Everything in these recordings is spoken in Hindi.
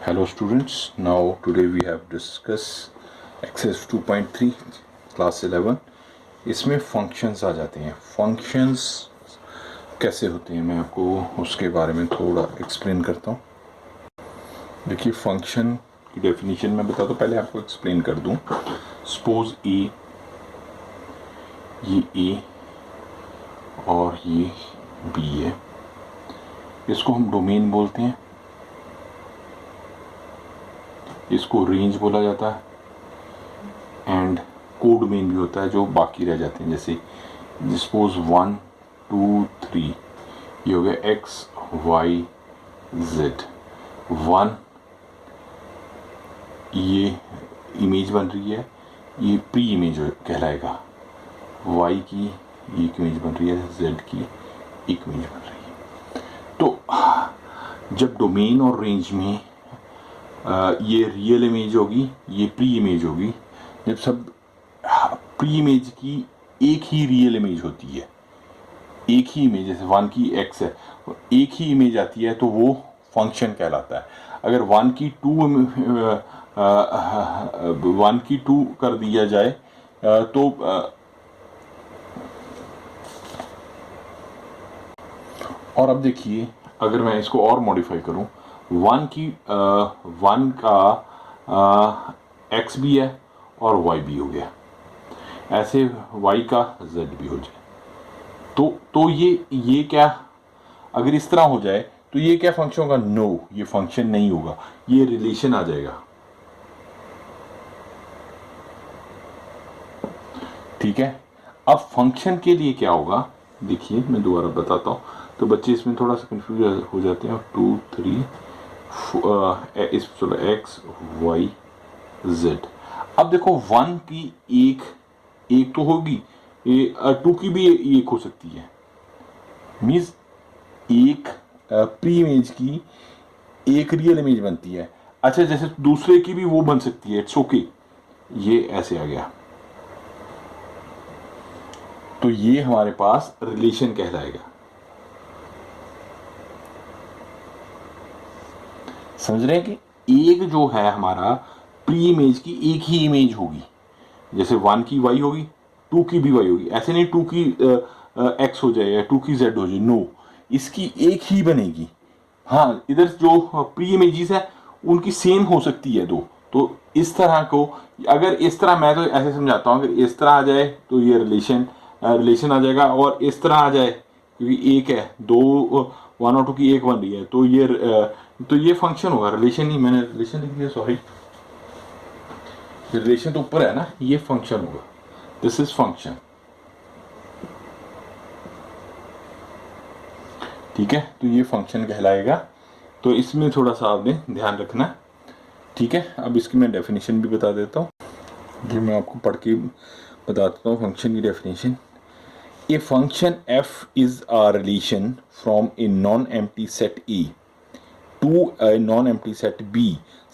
Hello students, now today we have discussed exercise 2.3 class 11. इसमें functions आ जाते हैं. Functions कैसे होते हैं मैं आपको उसके बारे में थोड़ा explain करता हूँ. देखिए function की definition मैं बताता हूँ, पहले आपको explain कर दूँ. Suppose ये A और ये B है. इसको हम डोमेन बोलते हैं, इसको रेंज बोला जाता है एंड कोड डोमेन भी होता है जो बाकी रह जाते हैं. जैसे सपोज 1 2 3 ये हो गया एक्स वाई जेड. 1 ये इमेज बन रही है, ये प्री इमेज कहलाएगा. वाई की ये इमेज बन रही है, जेड की एक इमेज बन रही है. तो जब डोमेन और रेंज में ये रियल इमेज होगी, ये प्री इमेज होगी. जब सब प्री इमेज की एक ही रियल इमेज होती है, एक ही इमेज, जैसे 1 की एक्स है, एक ही इमेज आती है तो वो फंक्शन कहलाता है. अगर 1 की 2 कर दिया जाए तो और अब देखिए अगर मैं इसको और मॉडिफाई करूं, 1 का एक्स भी है और वाई भी हो गया, ऐसे वाई का जेड भी हो जाए तो ये क्या, अगर इस तरह हो जाए तो ये क्या फंक्शन होगा? नो, ये फंक्शन नहीं होगा, ये रिलेशन आ जाएगा. ठीक है. अब फंक्शन के लिए क्या होगा, देखिए मैं दोबारा बताता हूं, तो बच्चे इसमें थोड़ा सा कंफ्यूज हो जाते हैं. 2 3 एक्स वाई जेड. अब देखो 1 की एक तो होगी, 2 की भी एक हो सकती है. मीन्स एक प्री इमेज की एक रियल इमेज बनती है. अच्छा, जैसे दूसरे की भी वो बन सकती है, इट्स ओके. ये ऐसे आ गया तो ये हमारे पास रिलेशन कहलाएगा. समझ रहे हैं कि एक जो है हमारा प्री इमेज की एक ही इमेज होगी. जैसे 1 की वाई होगी, 2 की भी वाई होगी. ऐसे नहीं 2 की एक्स हो जाए या 2 की जेड हो जाए, नो, इसकी एक ही बनेगी. हाँ, इधर जो प्री इमेजेस है उनकी सेम हो सकती है दो. तो इस तरह को, अगर इस तरह, मैं तो ऐसे समझाता हूँ, अगर इस तरह आ जाए तो ये रिलेशन आ जाएगा, और इस तरह आ जाए क्योंकि एक है, दो 1 और 2 की एक बन रही है, तो ये फंक्शन होगा. रिलेशन ही, मैंने रिलेशन लिख दिया, सॉरी, रिलेशन तो ऊपर है ना, ये फंक्शन होगा. This is function. ठीक है, तो ये फंक्शन कहलाएगा. तो इसमें थोड़ा सा आपने ध्यान रखना. ठीक है, अब इसकी मैं डेफिनेशन भी बता देता हूँ, जो मैं आपको पढ़ के बता देता हूँ फंक्शन की definition. A function f is a relation from a non-empty set A to a non-empty set B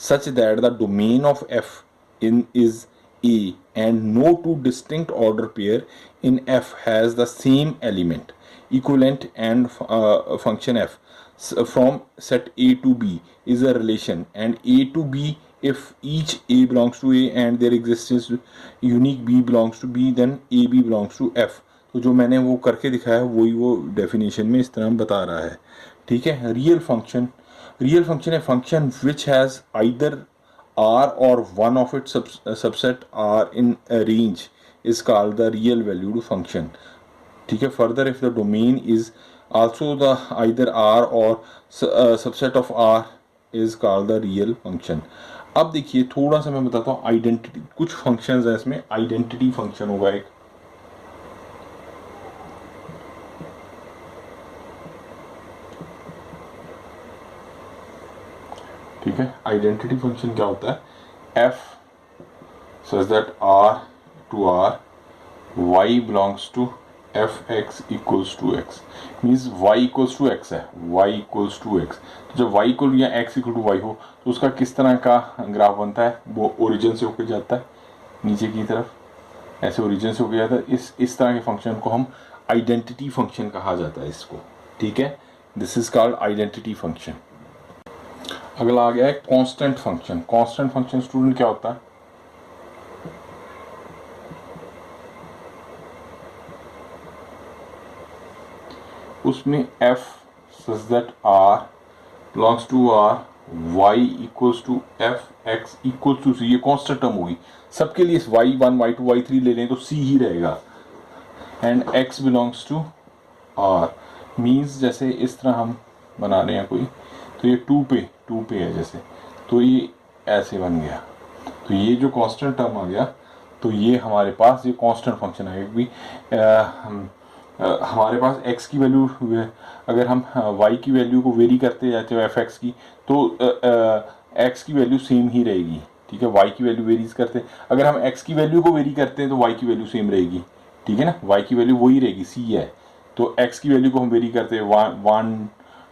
such that the domain of f is A and no two distinct order pair in f has the same element equivalent, and function f from set A to B is a relation and A to B if each A belongs to A and there exists unique B belongs to B, then AB belongs to f. तो जो मैंने वो करके दिखाया है वही वो डेफिनेशन में इस तरह बता रहा है. ठीक है. रियल फंक्शन है function which has either R or one of it subset R in range is called the real valued function. ठीक है. Further if the domain is also the either R or subset of R is called the real function. अब देखिए थोड़ा सा मैं बताता हूँ आइडेंटिटी. कुछ फंक्शंस है इसमें, आइडेंटिटी फंक्शन होगा एक. ठीक है. आइडेंटिटी फंक्शन क्या होता है? F such that R to R y belongs to f x equals to x. Means y equals to x है, वाई इक्वल्स टू एक्स. तो जब वाई इक्वल या एक्स इक्वल टू वाई हो तो उसका किस तरह का ग्राफ बनता है? वो ओरिजिन से होकर जाता है नीचे की तरफ, ऐसे ओरिजिन से होकर जाता है. इस तरह के फंक्शन को हम आइडेंटिटी फंक्शन कहा जाता है इसको. ठीक है. This is called identity function. अगला आ गया है constant function. Constant function student क्या होता है? उसमें f such that r belongs to r, y equals to f, x equals to c, ये कांस्टेंट टर्म होगी सबके लिए। y1 y2 y3 ले लें तो c ही रहेगा। And x belongs to r means जैसे इस तरह हम बना रहे हैं कोई, तो ये 2 पे है जैसे, तो ये ऐसे बन गया। तो ये जो कांस्टेंट टर्म आ गया, तो ये हमारे पास ये कांस्टेंट फंक्शन है। क्योंकि हमारे पास x की वैल्यू, अगर हम y की वैल्यू को वेरी करते जाते हो एफ एक्स की, तो x की वैल्यू सेम ही रहेगी। ठीक है, y की वैल्यू वेरीज करते हैं, अगर हम x की वैल्यू को वेरी करते हैं तो y की वैल्यू सेम रहेगी। ठीक है ना, y की वैल्यू वही रहेगी, c है। तो x की वैल्यू को हम वेरी करते हैं, 1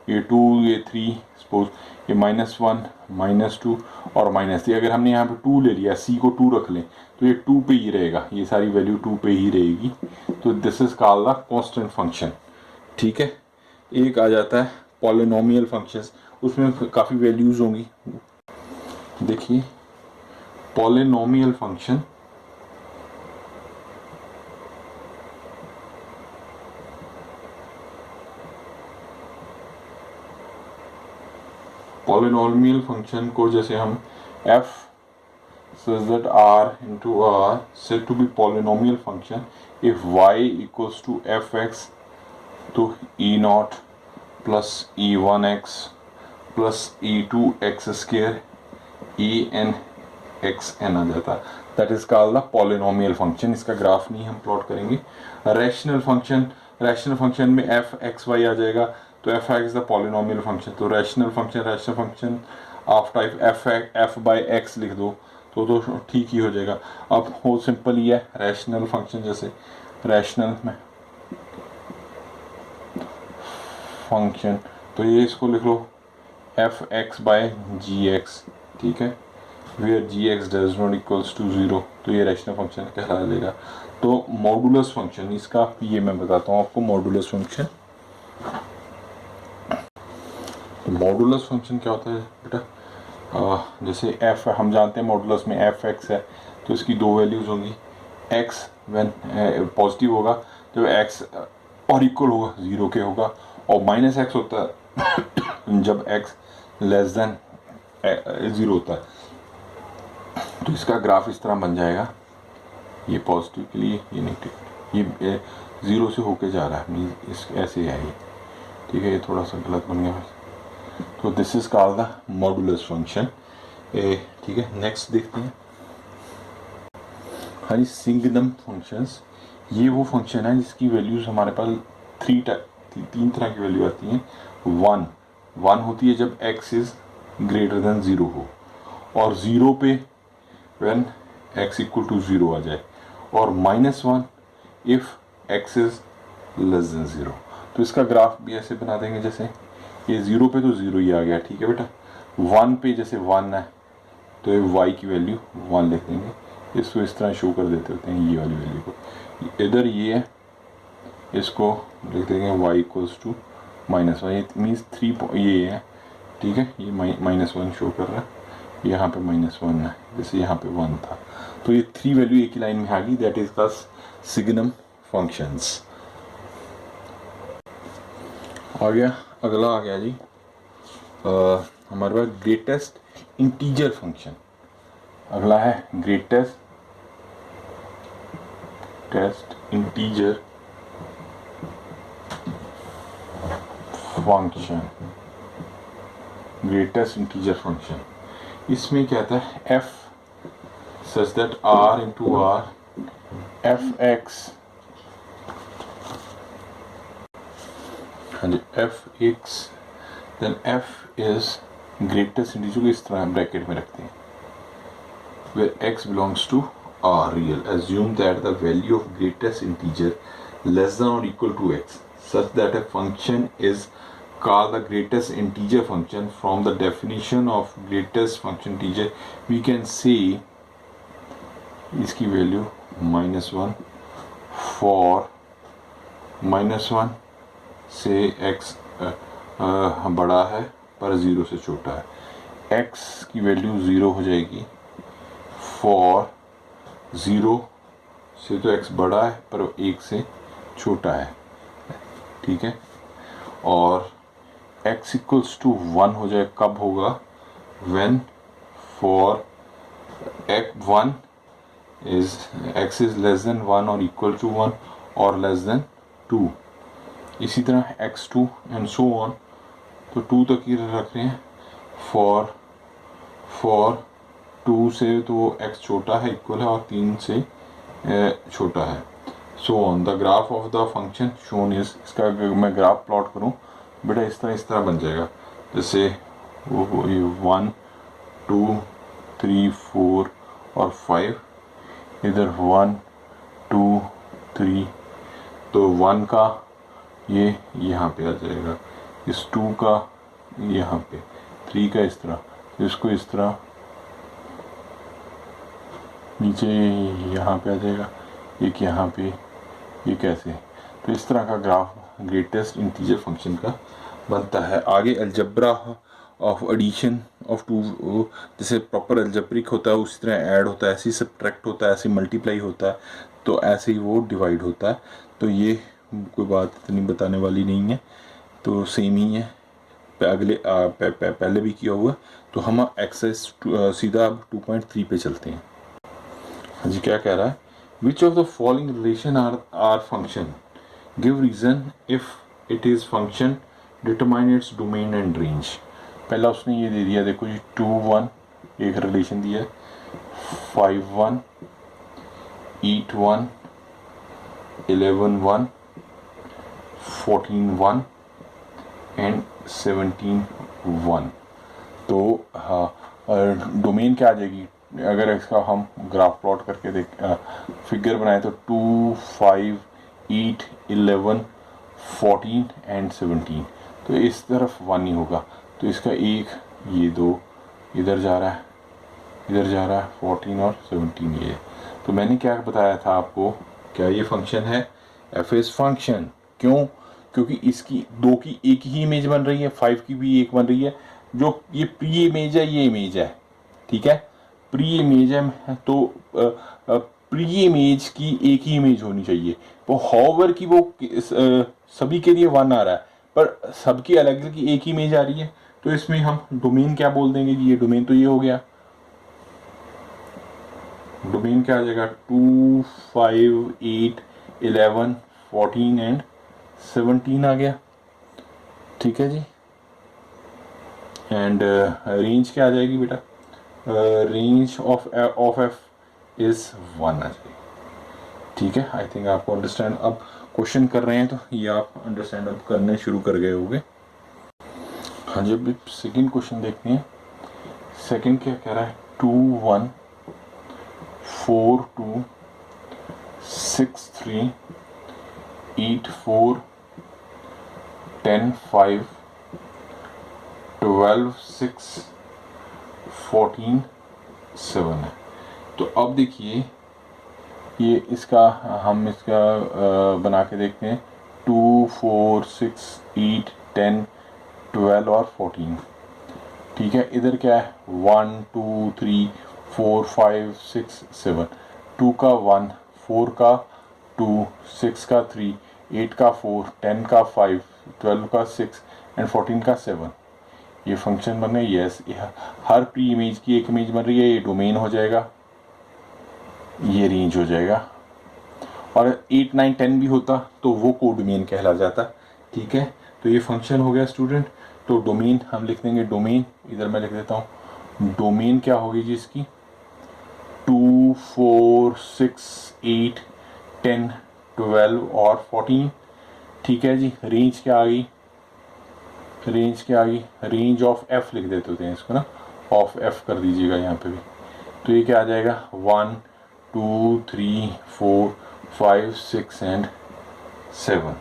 ये 2 ये 3, सपोज ये -1 -2 और -3। अगर हमने यहाँ पे 2 ले लिया, c को 2 रख लें, तो ये 2 पे ही रहेगा, ये सारी वैल्यू 2 पे ही रहेगी। तो this is called the constant function. ठीक है, एक आ जाता है पॉलिनोमियल फंक्शंस, उसमें काफ़ी वैल्यूज होंगी। देखिए पॉलिनोमियल फंक्शन, पॉलिनोमियल फंक्शन को जैसे हम f such that r into r said to be polynomial function if y equals to fx, तो e0 plus e1x plus e2x square en xn आ जाता है। That is called the polynomial function. इसका ग्राफ नहीं हम प्लॉट करेंगे। रैशनल फंक्शन में एफ एक्स वाई आ जाएगा, तो F X the polynomial function. तो rational function of type F by X लिख दो तो ठीक ही हो जाएगा। अब वो सिंपल ही है रैशनल फंक्शन, जैसे रैशनल में फंक्शन, तो ये इसको लिख लो F X by G X. ठीक है, where G X does not equals to 0, तो ये रैशनल फंक्शन कहला लेगा। तो मॉडुलस फंक्शन, इसका ये मैं बताता हूँ आपको मॉडुलस फंक्शन। तो मॉडुलस फंक्शन क्या होता है बेटा? जैसे f हम जानते हैं मॉडुलस में एफ एक्स है, तो इसकी दो वैल्यूज होंगी। x व्हेन पॉजिटिव होगा जब x और इक्वल होगा 0 के होगा, और -x होता है जब x लेस देन 0 होता है। तो इसका ग्राफ इस तरह बन जाएगा, ये पॉजिटिव के लिए, ये नेगेटिव, ये 0 से होके जा रहा है, इस ऐसे है ये। ठीक है, ये थोड़ा सा गलत बन गया। तो this is called the modulus function. ठीक है, नेक्स्ट देखते हैं। हाँ जी, सिंगनम फंक्शंस, ये वो फंक्शन है जिसकी वैल्यूज हमारे पास तीन तरह की वैल्यू आती हैं। वन होती है जब x इज ग्रेटर देन 0 हो, और 0 पे व्हेन x इक्वल टू 0 आ जाए, और -1 if x is less than 0। तो इसका ग्राफ भी ऐसे बना देंगे, जैसे ये 0 पे तो 0 ही आ गया। ठीक है बेटा, 1 पे जैसे 1 है तो ये y की वैल्यू 1 लिख देंगे। इसको इस तरह शो कर देते होते हैं, ये वाली वैल्यू को इधर ये है, इसको लिख देंगे y इक्वल्स टू -1, ये मीन्स 3 ये है। ठीक है, ये -1 शो कर रहा है, यहाँ पे -1 है, जैसे यहाँ पे 1 था। तो ये 3 वैल्यू एक ही लाइन में आ गई, that is the signum functions. आ गया, अगला आ गया जी हमारे पास ग्रेटेस्ट इंटीजर फंक्शन। अगला है greatest integer function. Greatest integer function, इसमें क्या आता है, f such that r into r f x, हाँ जी, F X, then F is greatest integer को इस तरह ब्रैकेट में रखते हैं, where x belongs to r real. Assume that the value of greatest integer less than or equal to x, such that a function is called the greatest integer function. From the definition of greatest function integer, we can say इसकी वैल्यू -1 for -1 से x बड़ा है पर 0 से छोटा है। x की वैल्यू 0 हो जाएगी फॉर 0 से तो x बड़ा है पर 1 से छोटा है, ठीक है। और x इक्वल्स टू 1 हो जाए, कब होगा, when for x1 is x is less than 1 और इक्वल टू 1 और लेस देन 2। इसी तरह x2 एंड सो ऑन, तो 2 तक ही रख रहे हैं। फॉर 2 से तो x छोटा है, इक्वल है, और 3 से छोटा है, so on. The graph of the function shown is, इसका अगर मैं ग्राफ प्लॉट करूं बेटा इस तरह बन जाएगा, जैसे 1 2 3 4 और 5, इधर 1 2 3, तो 1 का ये यहाँ पे आ जाएगा, इस 2 का यहाँ पे, 3 का इस तरह, तो इसको इस तरह नीचे यहाँ पे आ जाएगा, एक यहाँ पे, ये कैसे, तो इस तरह का ग्राफ ग्रेटेस्ट इंटीजर फंक्शन का बनता है। आगे अलजब्रा ऑफ एडिशन ऑफ टू, जैसे प्रॉपर अलजब्रिक होता है उसी तरह ऐड होता है, ऐसे ही सब्ट्रैक्ट होता है, ऐसे मल्टीप्लाई होता है, तो ऐसे ही वो डिवाइड होता है। तो ये कोई बात इतनी बताने वाली नहीं है, तो सेम ही है, पहले भी किया हुआ। तो हम एक्सरसाइज सीधा अब 2.3 पे चलते हैं। हाँ जी, क्या कह रहा है, which of the following relation are function, give reason if it is function, determine its domain and range. पहला उसने ये दे दिया, देखो जी 2 1 एक रिलेशन दिया है, 5 1 8 1 11 1 14 1 एंड 17 1। तो हाँ, डोमेन क्या आ जाएगी, अगर इसका हम ग्राफ प्लॉट करके फिगर बनाए तो 2 5 8 11 14 एंड 17, तो इस तरफ 1 ही होगा, तो इसका एक, ये 2 इधर जा रहा है, इधर जा रहा है, 14 और 17 ये। तो मैंने क्या बताया था आपको, क्या ये फंक्शन है, एफ इज फंक्शन। क्यों, क्योंकि इसकी 2 की एक ही इमेज बन रही है, 5 की भी एक बन रही है, जो ये प्री इमेज है, ये इमेज है, ठीक है, प्री इमेज है, तो प्री इमेज की एक ही इमेज होनी चाहिए। वो हॉवर की वो सभी के लिए 1 आ रहा है, पर सबकी अलग अलग एक ही इमेज आ रही है, तो इसमें हम डोमेन क्या बोल देंगे कि ये डोमेन तो ये हो गया, डोमेन क्या आ जाएगा, 2 5 8 11 14 एंड 17 आ गया, ठीक है जी। एंड रेंज क्या आ जाएगी बेटा, रेंज ऑफ एफ इज 1 आ जाएगी, ठीक है। आई थिंक आपको अंडरस्टैंड, अब क्वेश्चन कर रहे हैं तो ये आप अंडरस्टैंड अब करने शुरू कर गए होंगे। हाँ जी, अभी सेकंड क्वेश्चन देखते हैं। सेकंड क्या कह रहा है, 2 1 4 2 6 3 8 4 10 5 12 6 14 7 है। तो अब देखिए ये इसका हम इसका बना के देखते हैं, 2 4 6 8 10 12 और 14, ठीक है। इधर क्या है, 1 2 3 4 5 6 7, 2 का 1 4 का 2 6 का 3 8 का 4 10 का 5 12 का 6 एंड 14 का 7, ये फंक्शन बन गए। यस, हर प्री इमेज की एक इमेज बन रही है, ये डोमेन हो जाएगा, ये रेंज हो जाएगा, और 8 9 10 भी होता तो वो कोडोमेन कहला जाता, ठीक है। तो ये फंक्शन हो गया स्टूडेंट। तो डोमेन हम लिख देंगे, डोमेन इधर मैं लिख देता हूँ, डोमेन क्या होगी जी इसकी, 2 4 6 8 10 12 और 14, ठीक है जी। रेंज क्या आ गई, रेंज क्या आ गई, रेंज ऑफ एफ लिख देते होते हैं इसको ना, ऑफ एफ कर दीजिएगा यहाँ पे भी, तो ये क्या आ जाएगा, 1 2 3 4 5 6 एंड 7,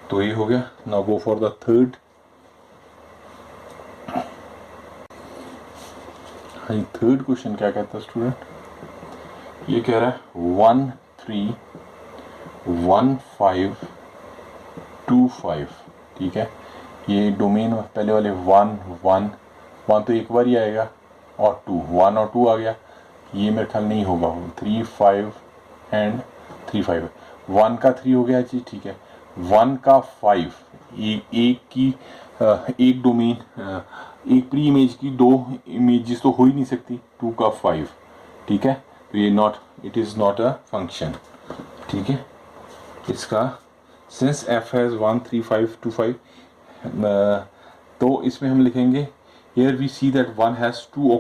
तो ये हो गया। Now go for the third. हाँ, थर्ड क्वेश्चन क्या कहता है स्टूडेंट, ये कह रहा है 1 3 1 5 2 5, ठीक है। ये डोमेन पहले वाले 1 1 1 तो एक बार ही आएगा, और 2, 1 और 2 आ गया, ये मेरे ख्याल नहीं होगा, 3 5 एंड 3 5, 1 का 3 हो गया जी, ठीक है, 1 का 5, एक की एक डोमेन, एक प्री इमेज की 2 इमेजेस तो हो ही नहीं सकती, 2 का 5, ठीक है, तो ये not, it is not a function, ठीक है। इसका सिंस f हैज़ 1 3 5 2 5, तो इसमें हम लिखेंगे here we see that 1 has 2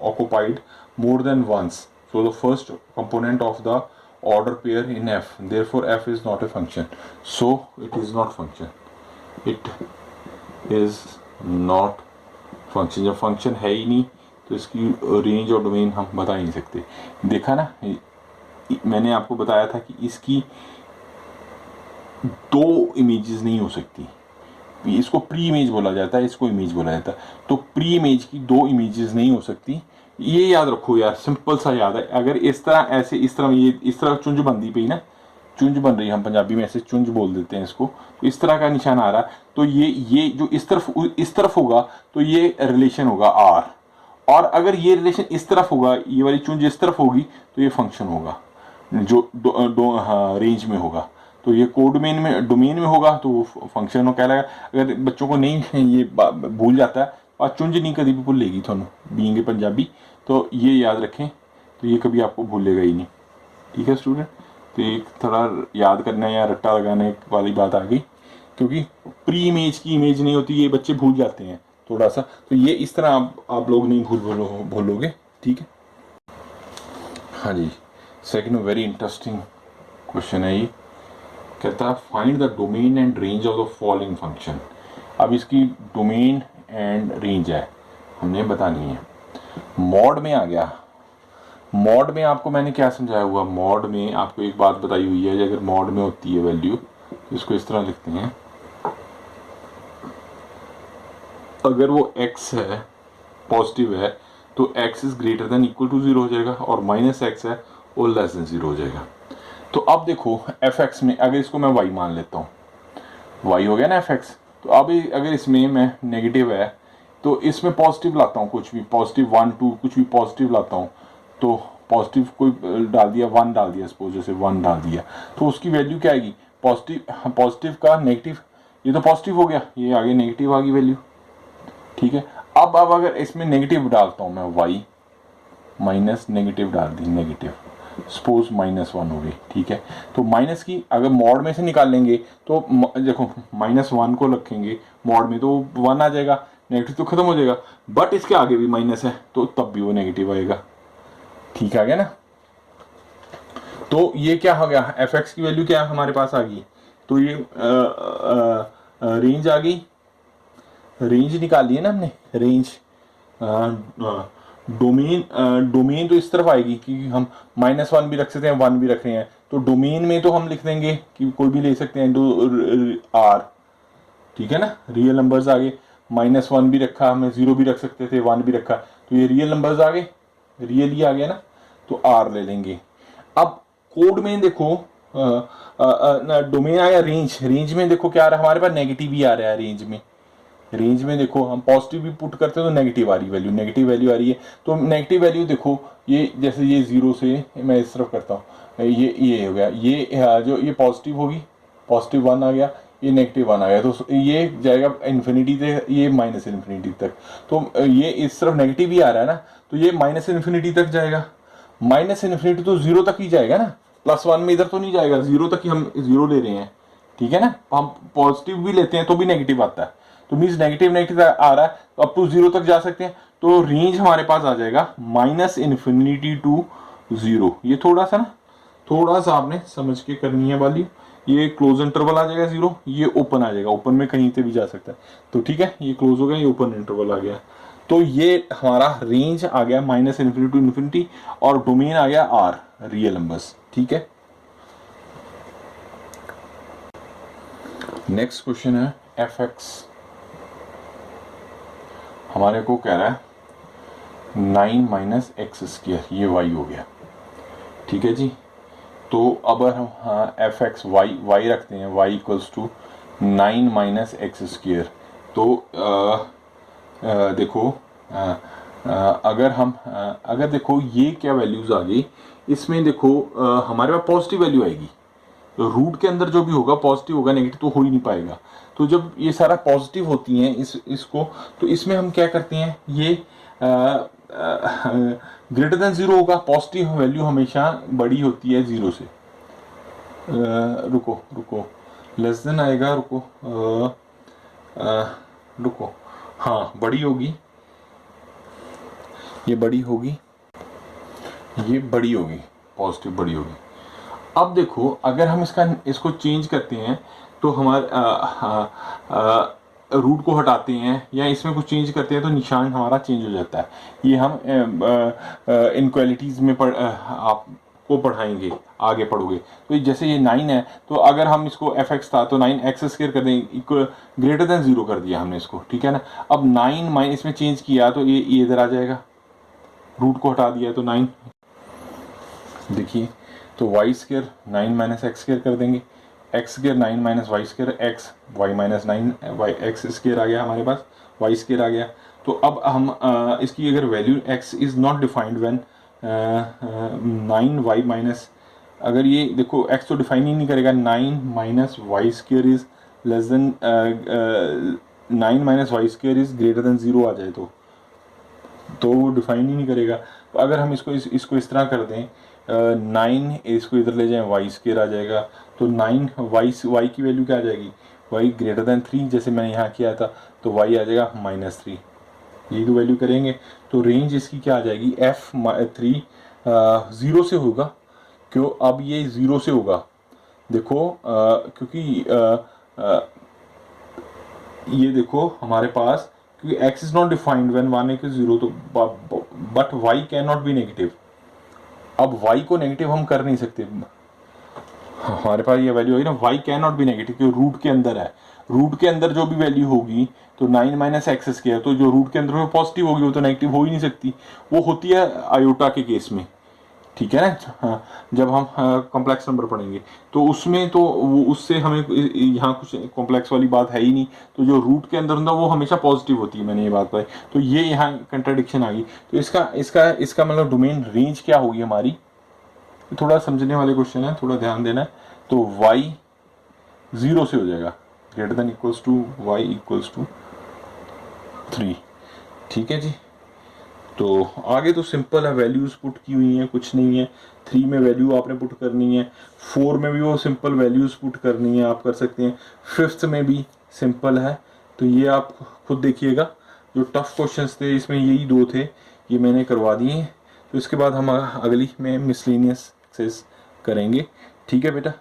occupied more than once, so the first component of the order pair in f, therefore f is not a function, so it is not function, it is not function। जब फंक्शन है ही नहीं तो इसकी रेंज और डोमेन हम बता ही नहीं सकते। देखा ना, मैंने आपको बताया था कि इसकी 2 इमेजेस नहीं हो सकती, इसको प्री इमेज बोला जाता है, इसको इमेज बोला जाता है, तो प्री इमेज की 2 इमेजेस नहीं हो सकती, ये याद रखो यार, सिंपल सा याद है। अगर इस तरह ऐसे इस तरह ये इस तरह चुंज बनती पई ना, चुंज बन रही है, हम पंजाबी में ऐसे चुंज बोल देते हैं इसको, तो इस तरह का निशान आ रहा है, तो ये जो इस तरफ होगा तो ये रिलेशन होगा आर, और अगर ये रिलेशन इस तरफ होगा, ये वाली चुंज इस तरफ होगी, तो ये फंक्शन होगा जो रेंज में होगा, तो ये कोडोमेन में डोमेन में होगा तो फंक्शन कहलाएगा। अगर बच्चों को नहीं ये भूल जाता है, और चुंज नहीं कभी भी भूलेगी थोनों बीइंग पंजाबी, तो ये याद रखें, तो ये कभी आपको भूलेगा ही नहीं, ठीक है स्टूडेंट। तो एक थोड़ा याद करना या रट्टा लगाने वाली बात आ गई, क्योंकि प्री इमेज की इमेज नहीं होती, ये बच्चे भूल जाते हैं थोड़ा सा, तो ये इस तरह आप लोग नहीं भूलोगे, ठीक है। हाँ जी, सेकंड वेरी इंटरेस्टिंग क्वेश्चन है ये, कहता है find the domain and range of the following function. अब इसकी डोमेन एंड रेंज है, हमने बतानी है। मॉड में आ गया, मॉड में आपको मैंने क्या समझाया हुआ, मॉड में आपको एक बात बताई हुई है, अगर मॉड में होती है वैल्यू तो इसको इस तरह लिखते हैं, अगर वो x है पॉजिटिव है तो x is greater than equal to 0 हो जाएगा, और माइनस x है वो लेस देन 0 हो जाएगा। तो अब देखो fx में अगर इसको मैं y मान लेता हूँ, y हो गया ना fx, तो अब अगर इसमें मैं नेगेटिव है तो इसमें पॉजिटिव लाता हूँ, कुछ भी पॉजिटिव 1 2 कुछ भी पॉजिटिव लाता हूँ, तो पॉजिटिव कोई डाल दिया 1 डाल दिया, सपोज जैसे 1 डाल दिया, तो उसकी वैल्यू क्या आएगी, पॉजिटिव का नेगेटिव, ये तो पॉजिटिव हो गया, ये आगे नेगेटिव आ गई वैल्यू, ठीक है। अब अगर इसमें नेगेटिव डालता हूँ मैं, y माइनस नेगेटिव डाल दी, नेगेटिव सपोज -1 हो गई, ठीक है। तो माइनस की अगर मॉड में से निकाल लेंगे तो देखो -1 को रखेंगे मॉड में तो 1 आ जाएगा, नेगेटिव तो खत्म हो जाएगा, बट इसके आगे भी माइनस है तो तब भी वो नेगेटिव आएगा, ठीक आ गया ना। तो ये क्या हो गया, fx की वैल्यू क्या हमारे पास आ गई, तो ये रेंज आ गई, रेंज निकाली है ना हमने, रेंज डोमेन तो इस तरफ आएगी कि हम -1 भी रख सकते हैं 1 भी रख रहे हैं, तो डोमेन में तो हम लिख देंगे कि कोई भी ले सकते हैं r, ठीक है ना, रियल नंबर्स आ गए, -1 भी रखा हमने, 0 भी रख सकते थे 1 भी रखा, तो ये रियल नंबर्स आ गए, रियल ही आ गया ना, तो r ले लेंगे। अब कोड में देखो डोमेन आया रेंज, रेंज में देखो क्या आ रहा है हमारे पास, नेगेटिव ही आ रहा है रेंज में, रेंज में देखो हम पॉजिटिव भी पुट करते हैं तो नेगेटिव आ रही वैल्यू, नेगेटिव वैल्यू आ रही है, तो नेगेटिव वैल्यू देखो ये जैसे ये 0 से मैं इस तरफ करता हूँ, ये हो गया, ये जो ये पॉजिटिव होगी, पॉजिटिव 1 आ गया, ये नेगेटिव 1 आ गया, तो ये जाएगा इन्फिनिटी तक, ये माइनस इन्फिनिटी तक, तो ये इस तरफ नेगेटिव ही आ रहा है ना, तो ये माइनस इन्फिनिटी तक जाएगा, माइनस इन्फिनिटी तो 0 तक ही जाएगा ना, +1 में इधर तो नहीं जाएगा, 0 तक ही हम 0 ले रहे हैं, ठीक है ना। हम पॉजिटिव भी लेते हैं तो भी नेगेटिव आता है, तो मीन्स नेगेटिव नेगेटिव आ रहा है तो अप टू 0 तक जा सकते हैं, तो रेंज हमारे पास आ जाएगा -इन्फिनिटी टू 0। ये थोड़ा सा ना, थोड़ा सा आपने समझ के करनी है वाली, ये क्लोज इंटरवल आ जाएगा 0, ये ओपन आ जाएगा, ओपन में कहीं से भी जा सकता है, तो ठीक है, ये क्लोज हो गया, ये ओपन इंटरवल आ गया, तो ये हमारा रेंज आ गया -इन्फिनिटी टू इन्फिनिटी, और डोमेन आ गया r, रियल नंबर्स, ठीक है। नेक्स्ट क्वेश्चन है fx, हमारे को कह रहा है 9 - x², ये y हो गया, ठीक है जी। तो अब हम fx y रखते हैं, y = 9 - x², तो देखो अगर हम अगर देखो ये क्या वैल्यूज़ आ गई, इसमें देखो हमारे पास पॉजिटिव वैल्यू आएगी, तो रूट के अंदर जो भी होगा पॉजिटिव होगा, नेगेटिव तो हो ही नहीं पाएगा। तो जब ये सारा पॉजिटिव होती हैं इसको, तो इसमें हम क्या करते हैं, ये ग्रेटर देन ज़ीरो होगा, पॉजिटिव वैल्यू हमेशा बड़ी होती है ज़ीरो से। रुको रुको, लेस देन आएगा, रुको रुको, हाँ बड़ी होगी, ये बड़ी होगी, ये बड़ी होगी, पॉजिटिव बड़ी होगी। अब देखो अगर हम इसको चेंज करते हैं, तो हमारे रूट को हटाते हैं या इसमें कुछ चेंज करते हैं, तो निशान हमारा चेंज हो जाता है। ये हम इनक्वालिटीज़ में आपको पढ़ाएंगे, आगे पढ़ोगे। तो जैसे ये 9 है, तो अगर हम इसको fx था तो 9x² कर देंगे, ग्रेटर देन 0 कर दिया हमने इसको, ठीक है ना। अब 9 माइन इसमें चेंज किया तो ये इधर आ जाएगा, रूट को हटा दिया तो 9, देखिए तो y² 9 माइनस x² कर देंगे, x² 9 minus y² x, y minus 9 y x² आ गया हमारे पास, y² आ गया। तो अब हम इसकी अगर value x is not defined when 9y minus, अगर ये देखो x तो डिफाइन ही नहीं करेगा, 9 minus y² is less than 9 minus y² is greater than 0 आ जाए तो वो डिफाइन ही नहीं करेगा। तो अगर हम इसको इस तरह कर दें, 9 इसको इधर ले जाएं, y² आ जाएगा, तो 9 y की वैल्यू क्या आ जाएगी, y ग्रेटर देन 3, जैसे मैंने यहाँ किया था, तो y आ जाएगा -3, ये तो वैल्यू करेंगे। तो रेंज इसकी क्या आ जाएगी, f3 0 से होगा, क्यों, अब ये 0 से होगा, देखो क्योंकि ये देखो हमारे पास, क्योंकि x is not defined when 1 = 0, तो but y can not be negative. अब y को नेगेटिव हम कर नहीं सकते, हमारे पास ये वैल्यू होगी ना, y can not be negative, क्योंकि रूट के अंदर है, रूट के अंदर जो भी वैल्यू होगी, तो 9 माइनस x², तो जो रूट के अंदर में पॉजिटिव होगी वो तो नेगेटिव हो ही नहीं सकती, वो होती है आयोटा के केस में, ठीक है ना। हाँ, जब हम कॉम्प्लेक्स नंबर पढ़ेंगे तो उसमें तो वो उससे हमें यहाँ कुछ कॉम्प्लेक्स वाली बात है ही नहीं, तो जो रूट के अंदर होता है वो हमेशा पॉजिटिव होती है, मैंने ये बात बताई। तो ये यहाँ कंट्राडिक्शन आ गई। तो इसका मतलब डोमेन रेंज क्या होगी हमारी, थोड़ा समझने वाले क्वेश्चन है, थोड़ा ध्यान देना है। तो y 0 से हो जाएगा, greater than equals to y equals to 3, ठीक है जी। तो आगे तो सिंपल है, वैल्यूज पुट की हुई हैं, कुछ नहीं है। 3 में वैल्यू आपने पुट करनी है, 4 में भी वो सिंपल वैल्यूज पुट करनी है, आप कर सकते हैं। 5th में भी सिंपल है, तो ये आप खुद देखिएगा। जो टफ क्वेश्चंस थे इसमें यही 2 थे, ये मैंने करवा दिए। तो इसके बाद हम अगली में मिसलेनियस एक्सरसाइज करेंगे, ठीक है बेटा।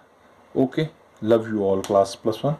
Okay, love you all, class +1।